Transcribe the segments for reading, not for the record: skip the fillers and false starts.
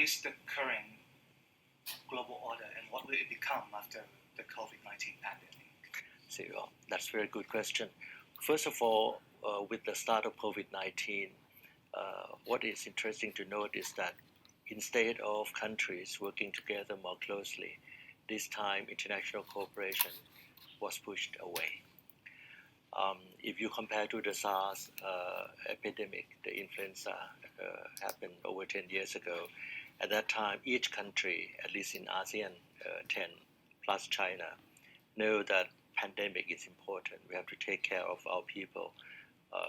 is the current global order and what will it become after the COVID-19 pandemic? That's a very good question. First of all, with the start of COVID-19, what is interesting to note is that instead of countries working together more closely, this time international cooperation was pushed away. If you compare to the SARS epidemic, the influenza happened over 10 years ago. At that time, each country, at least in ASEAN 10 plus China, know that pandemic is important. We have to take care of our people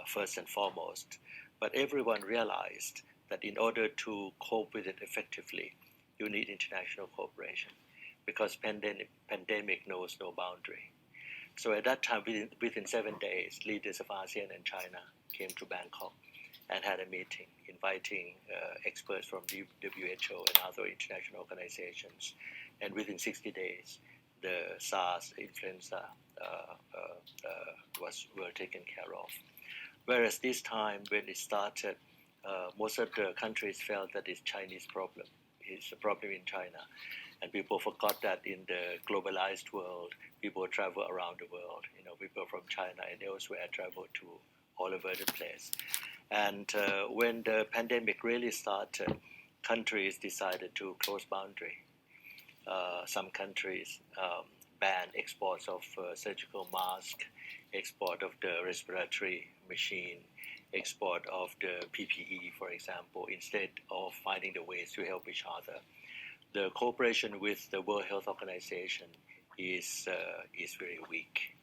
first and foremost. But everyone realized that in order to cope with it effectively, you need international cooperation because pandemic knows no boundary. So at that time, within 7 days, leaders of ASEAN and China came to Bangkok and had a meeting, inviting experts from the WHO and other international organizations. And within 60 days, the SARS influenza were taken care of. Whereas this time, when it started, most of the countries felt that it's Chinese problem. It's a problem in China. And people forgot that in the globalized world, people travel around the world. People from China and elsewhere travel to all over the place. And when the pandemic really started, countries decided to close boundary. Some countries banned exports of surgical masks, export of the respiratory machine, export of the PPE, for example, instead of finding the ways to help each other. The cooperation with the World Health Organization is very weak.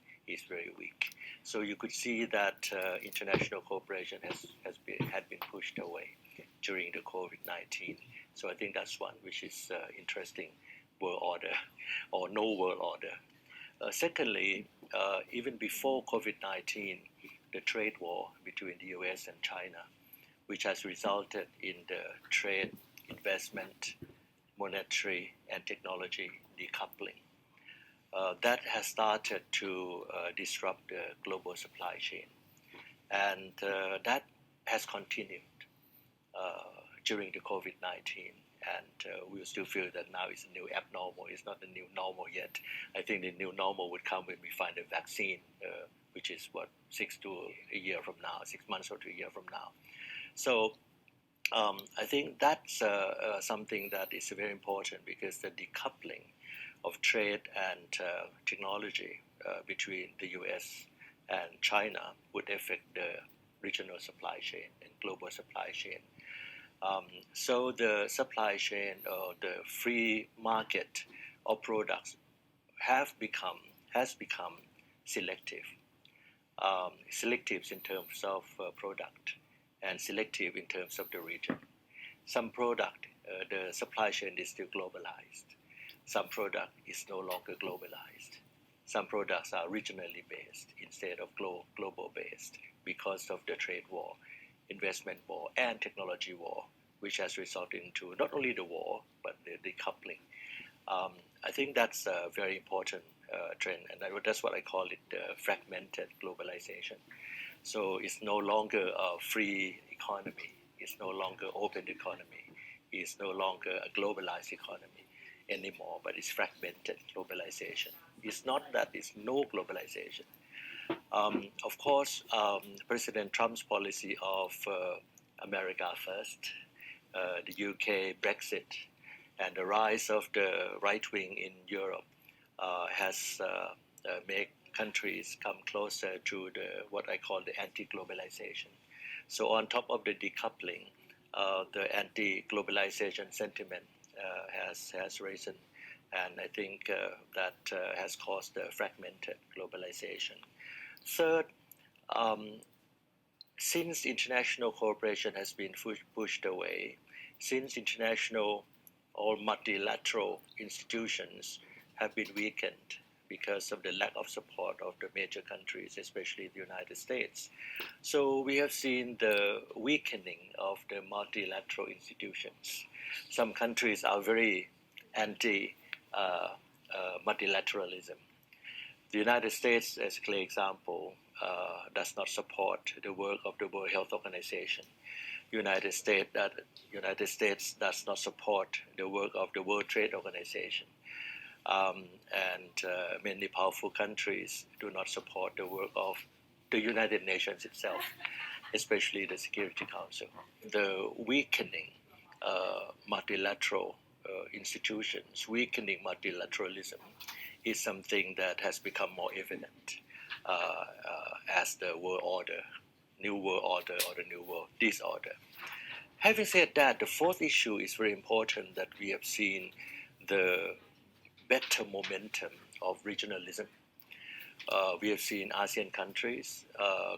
So you could see that international cooperation had been pushed away during the COVID-19. So I think that's one which is interesting, world order or no world order. Secondly, even before COVID-19, the trade war between the US and China, which has resulted in the trade, investment, monetary and technology decoupling. That has started to disrupt the global supply chain. And that has continued during the COVID-19. And we still feel that now is a new abnormal. It's not the new normal yet. I think the new normal would come when we find a vaccine, which is 6 to a year from now, 6 months or to a year from now. So I think that's something that is very important because the decoupling of trade and technology between the US and China would affect the regional supply chain and global supply chain. So the supply chain or the free market of products has become selective. Selective in terms of product and selective in terms of the region. Some product, the supply chain is still globalized. Some product is no longer globalized. Some products are regionally based instead of global based because of the trade war, investment war, and technology war, which has resulted into not only the war, but the decoupling. I think that's a very important trend, and that's what I call it, fragmented globalization. So it's no longer a free economy. It's no longer open economy. It's no longer a globalized economy anymore, but it's fragmented globalization. It's not that it's no globalization. Of course, President Trump's policy of America first, the UK Brexit, and the rise of the right wing in Europe has made countries come closer to what I call the anti-globalization. So on top of the decoupling, the anti-globalization sentiment has risen, and I think that has caused a fragmented globalization. Third, since international cooperation has been pushed away, since international or multilateral institutions have been weakened because of the lack of support of the major countries, especially the United States. So we have seen the weakening of the multilateral institutions. Some countries are very anti-multilateralism. The United States, as a clear example, does not support the work of the World Health Organization. United States does not support the work of the World Trade Organization, and many powerful countries do not support the work of the United Nations itself, especially the Security Council. The weakening multilateral institutions, weakening multilateralism is something that has become more evident as the new world order or the new world disorder. Having said that, the fourth issue is very important, that we have seen the better momentum of regionalism. We have seen ASEAN countries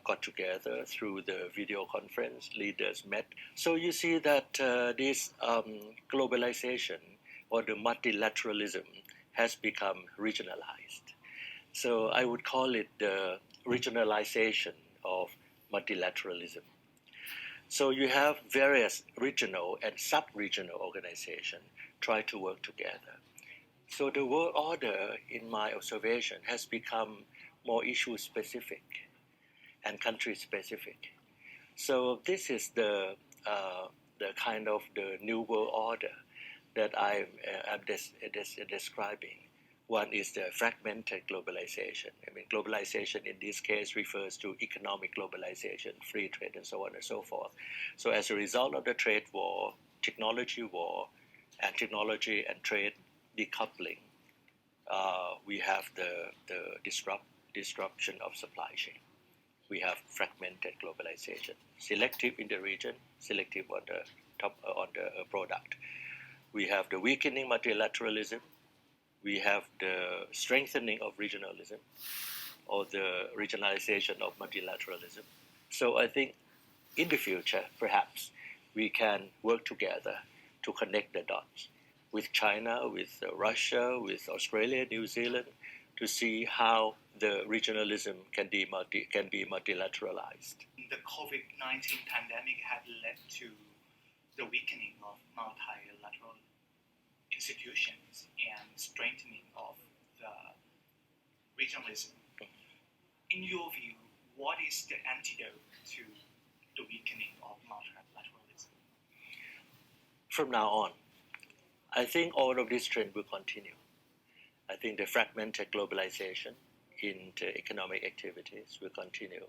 got together through the video conference, leaders met. So you see that this globalization or the multilateralism has become regionalized. So I would call it the regionalization of multilateralism. So you have various regional and sub-regional organizations try to work together. So the world order, in my observation, has become more issue-specific and country-specific. So this is the kind of the new world order that I'm describing. One is the fragmented globalization. I mean, globalization in this case refers to economic globalization, free trade, and so on and so forth. So as a result of the trade war, technology war, and technology and trade decoupling, we have the disruption of supply chain. We have fragmented globalization, selective in the region, selective on the product. We have the weakening multilateralism. We have the strengthening of regionalism, or the regionalization of multilateralism. So I think in the future, perhaps, we can work together to connect the dots with China, with Russia, with Australia, New Zealand, to see how the regionalism can be multilateralized. The COVID-19 pandemic had led to the weakening of multilateral institutions and strengthening of the regionalism. In your view, what is the antidote to the weakening of multilateralism? From now on, I think all of this trend will continue. I think the fragmented globalization in the economic activities will continue.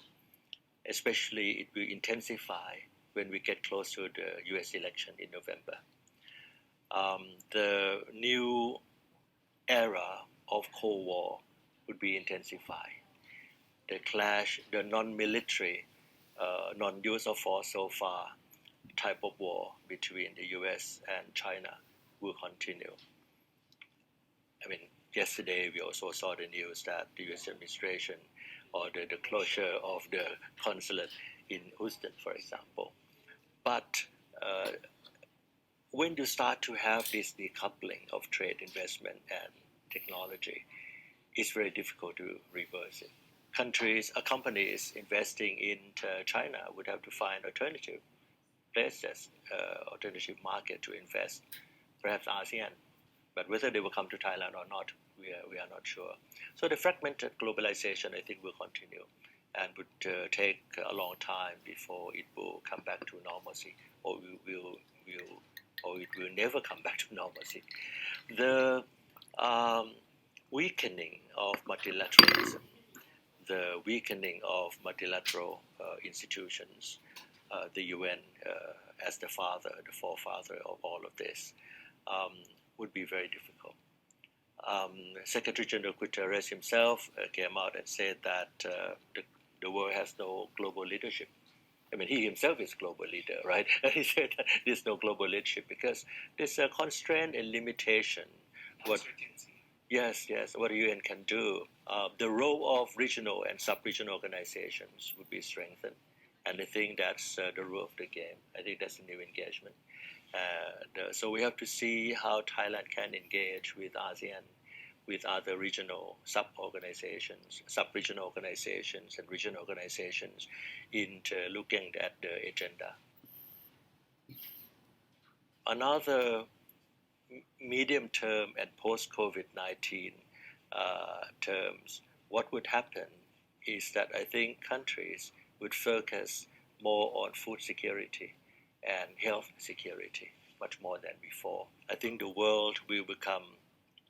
Especially it will intensify when we get close to the US election in November. The new era of Cold War would be intensified. The clash, the non-military, non-use of force so far type of war between the US and China will continue. I mean, yesterday we also saw the news that the US administration or the closure of the consulate in Houston, for example. But when you start to have this decoupling of trade, investment, and technology, it's very difficult to reverse it. Companies investing in China would have to find alternative places, alternative market to invest, perhaps ASEAN. But whether they will come to Thailand or not, we are not sure. So the fragmented globalization, I think, will continue and would take a long time before it will come back to normalcy, or it will never come back to normalcy. The weakening of multilateralism, the weakening of multilateral institutions, the UN as the forefather of all of this, would be very difficult. Secretary General Guterres himself came out and said that the world has no global leadership. I mean, he himself is global leader, right? He said that there's no global leadership because there's a constraint and limitation. What the UN can do. The role of regional and sub-regional organizations would be strengthened. And I think that's the rule of the game. I think that's a new engagement. So we have to see how Thailand can engage with ASEAN, with other regional sub-organizations, sub-regional organizations, and regional organizations into looking at the agenda. Another medium-term and post-COVID-19 terms, what would happen is that I think countries would focus more on food security and health security much more than before. I think the world will become,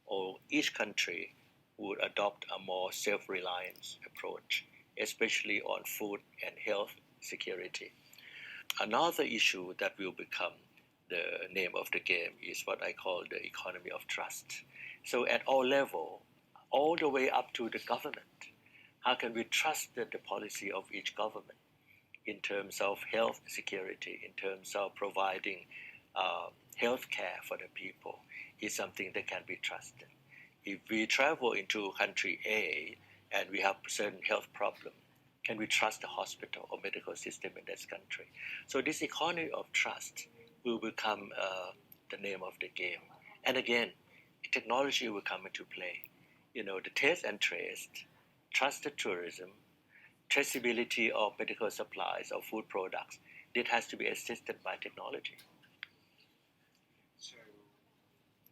or each country would adopt a more self-reliance approach, especially on food and health security. Another issue that will become the name of the game is what I call the economy of trust. So at all level, all the way up to the government, how can we trust the policy of each government in terms of health security, in terms of providing health care for the people, is something that can be trusted. If we travel into country A and we have certain health problem, can we trust the hospital or medical system in this country? So this economy of trust will become the name of the game. And again, technology will come into play. The test and trace, trusted tourism, traceability of medical supplies or food products, it has to be assisted by technology. So,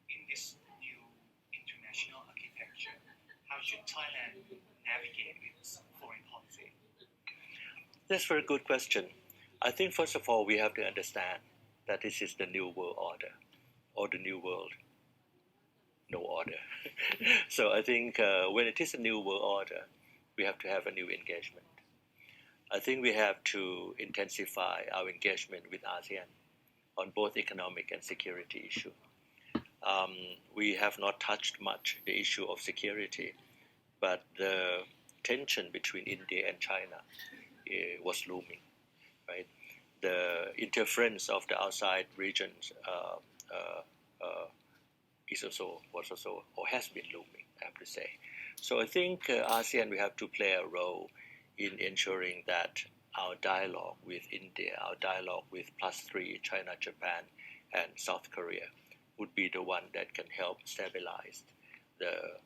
in this new international architecture, how should Thailand navigate its foreign policy? That's a very good question. I think first of all we have to understand that this is the new world order, or the new world, no order. So I think when it is a new world order, we have to have a new engagement. I think we have to intensify our engagement with ASEAN on both economic and security issue. We have not touched much the issue of security, but the tension between India and China was looming, right? The interference of the outside regions was also or has been looming, I have to say. So I think ASEAN we have to play a role in ensuring that our dialogue with India, our dialogue with +3, China, Japan, and South Korea, would be the one that can help stabilize the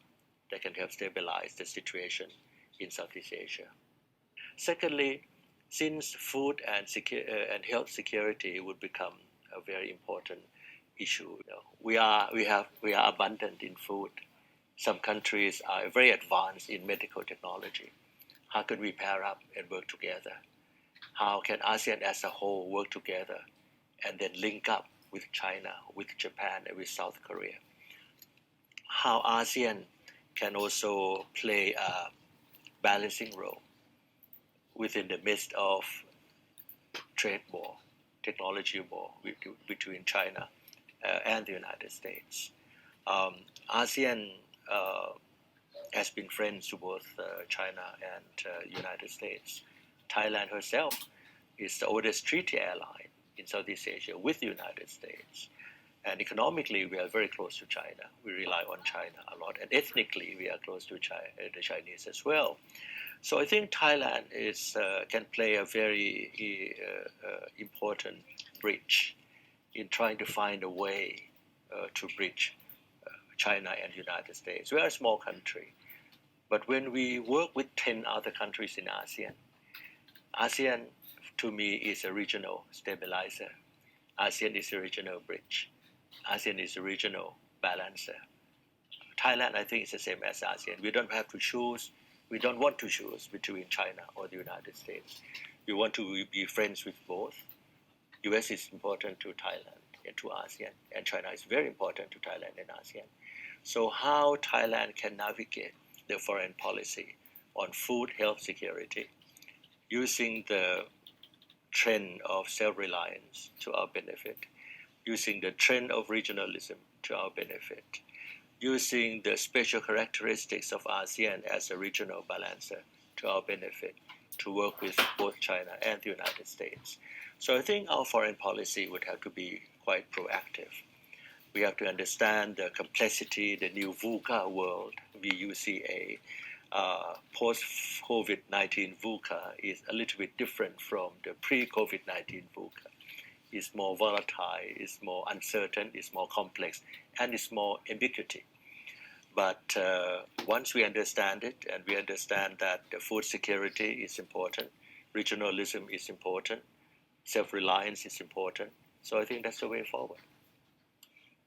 situation in Southeast Asia. Secondly, since food and health security would become a very important issue, we are abundant in food. Some countries are very advanced in medical technology. How can we pair up and work together? How can ASEAN as a whole work together and then link up with China, with Japan, and with South Korea? How ASEAN can also play a balancing role within the midst of trade war, technology war between China and the United States. ASEAN has been friends to both China and United States. Thailand herself is the oldest treaty ally in Southeast Asia with the United States. And economically, we are very close to China. We rely on China a lot. And ethnically, we are close to the Chinese as well. So I think Thailand can play a very important bridge in trying to find a way to bridge China and the United States. We are a small country. But when we work with 10 other countries in ASEAN, ASEAN to me is a regional stabilizer. ASEAN is a regional bridge. ASEAN is a regional balancer. Thailand, I think, is the same as ASEAN. We don't have to choose. We don't want to choose between China or the United States. We want to be friends with both. US is important to Thailand and to ASEAN, and China is very important to Thailand and ASEAN. So how Thailand can navigate the foreign policy on food, health, security, using the trend of self-reliance to our benefit, using the trend of regionalism to our benefit, using the special characteristics of ASEAN as a regional balancer to our benefit, to work with both China and the United States. So I think our foreign policy would have to be quite proactive. We have to understand the complexity, the new VUCA world, VUCA. Post-COVID-19 VUCA is a little bit different from the pre-COVID-19 VUCA. It's more volatile, it's more uncertain, it's more complex, and it's more ambiguity. But once we understand it, and we understand that the food security is important, regionalism is important, self-reliance is important, so I think that's the way forward.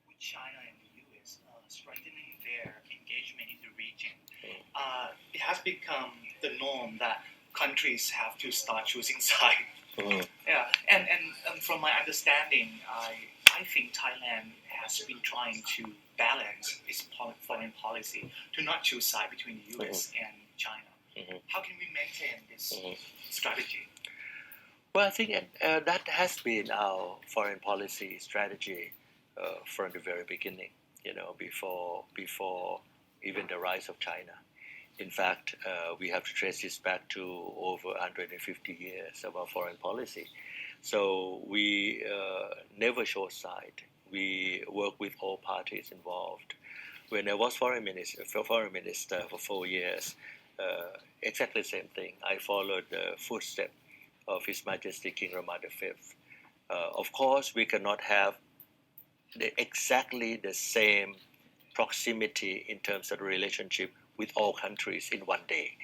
With China and the US strengthening their engagement in the region, it has become the norm that countries have to start choosing sides. Mhm. Yeah, and from my understanding, I think Thailand has been trying to balance its foreign policy to not choose side between the U.S. and China. Mhm. How can we maintain this strategy? Well, I think that has been our foreign policy strategy from the very beginning. Before even the rise of China. In fact, we have to trace this back to over 150 years of our foreign policy. So we never show side. We work with all parties involved. When I was foreign minister for 4 years, exactly the same thing. I followed the footsteps of His Majesty King Rama V. Of course, we cannot have exactly the same proximity in terms of the relationship with all countries in one day.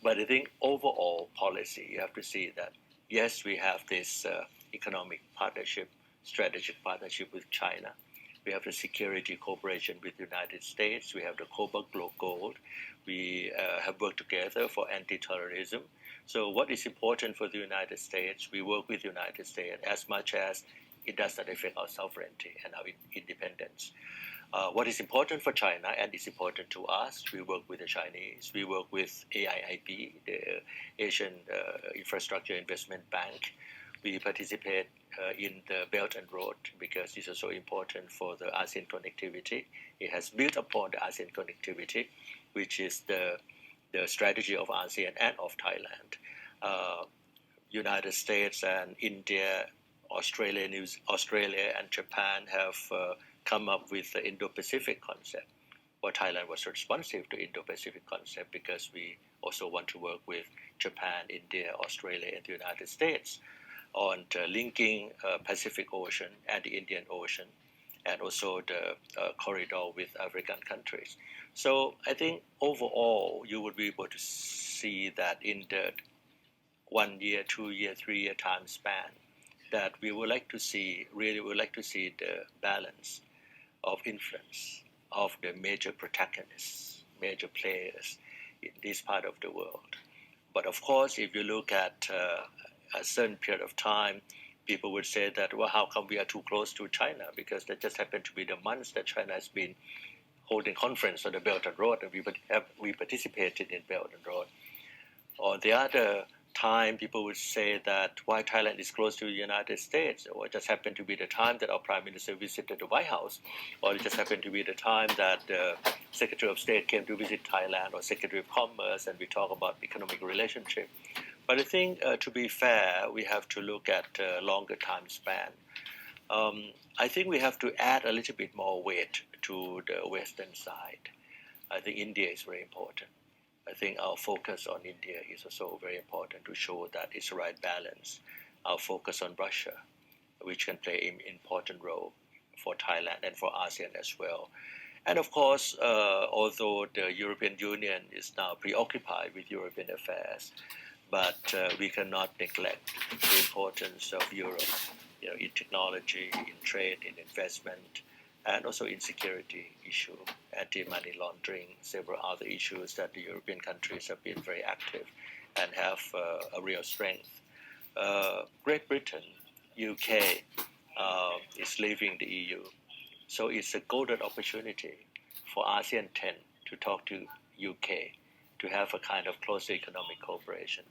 But I think overall policy, you have to see that yes, we have this economic partnership, strategic partnership with China. We have the security cooperation with the United States. We have the cobalt gold. We have worked together for anti-terrorism. So what is important for the United States, we work with the United States as much as it does not affect our sovereignty and our independence. What is important for China and is important to us, we work with the Chinese, we work with AIIB, the Asian Infrastructure Investment Bank. We participate in the Belt and Road because this is so important for the ASEAN connectivity. It has built upon the ASEAN connectivity, which is the strategy of ASEAN and of Thailand. United States and India, Australia and Japan have come up with the Indo-Pacific concept. Well, Thailand was responsive to Indo-Pacific concept because we also want to work with Japan, India, Australia, and the United States on linking Pacific Ocean and the Indian Ocean, and also the corridor with African countries. So I think overall you would be able to see that in the 1 year, 2 year, 3 year time span, that we would like to see, really would like to see the balance of influence of the major protagonists, major players in this part of the world. But of course, if you look at a certain period of time, people would say that, well, how come we are too close to China? Because that just happened to be the months that China has been holding conference on the Belt and Road, and we participated in Belt and Road. On the other time, people would say that why Thailand is close to the United States, or it just happened to be the time that our Prime Minister visited the White House, or it just happened to be the time that the Secretary of State came to visit Thailand, or Secretary of Commerce, and we talk about economic relationship. But I think, to be fair, we have to look at longer time span. I think we have to add a little bit more weight to the Western side. I think India is very important. I think our focus on India is also very important to show that it's the right balance. Our focus on Russia, which can play an important role for Thailand and for ASEAN as well. And of course, although the European Union is now preoccupied with European affairs, but we cannot neglect the importance of Europe, in technology, in trade, in investment, and also in security issue, anti-money laundering, several other issues that the European countries have been very active and have a real strength. Great Britain, UK is leaving the EU, so it's a golden opportunity for ASEAN 10 to talk to UK to have a kind of closer economic cooperation.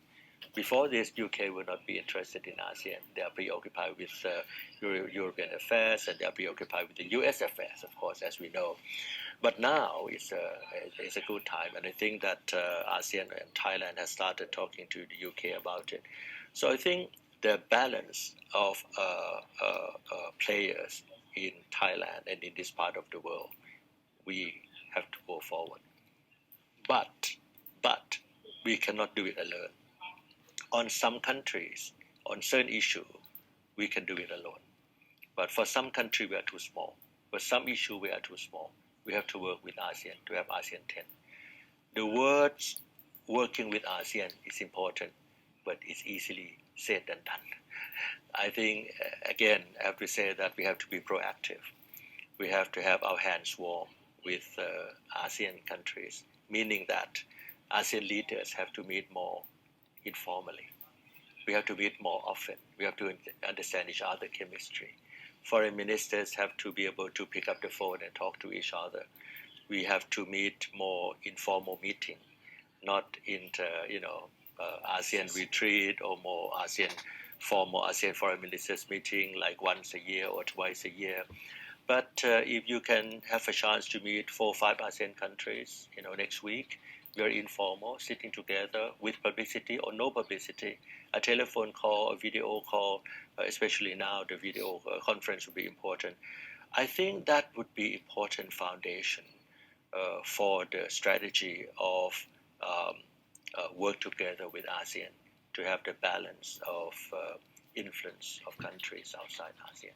Before this, UK would not be interested in ASEAN. They are preoccupied with European affairs, and they are preoccupied with the US affairs, of course, as we know. But now it's a good time, and I think that ASEAN and Thailand has started talking to the UK about it. So I think the balance of players in Thailand and in this part of the world, we have to go forward. But we cannot do it alone. On some countries, on certain issue, we can do it alone. But for some country, we are too small. For some issue, we are too small. We have to work with ASEAN to have ASEAN 10. The words working with ASEAN is important, but it's easily said than done. I think, again, I have to say that we have to be proactive. We have to have our hands warm with ASEAN countries, meaning that ASEAN leaders have to meet more informally. we have to meet more often. We have to understand each other chemistry. Foreign ministers have to be able to pick up the phone and talk to each other. We have to meet more informal meeting, not in ASEAN retreat or more formal ASEAN foreign ministers meeting like once a year or twice a year. But if you can have a chance to meet 4 or 5 ASEAN countries, next week, very informal, sitting together with publicity or no publicity, a telephone call, a video call, especially now the video conference would be important. I think that would be important foundation for the strategy of work together with ASEAN to have the balance of influence of countries outside ASEAN.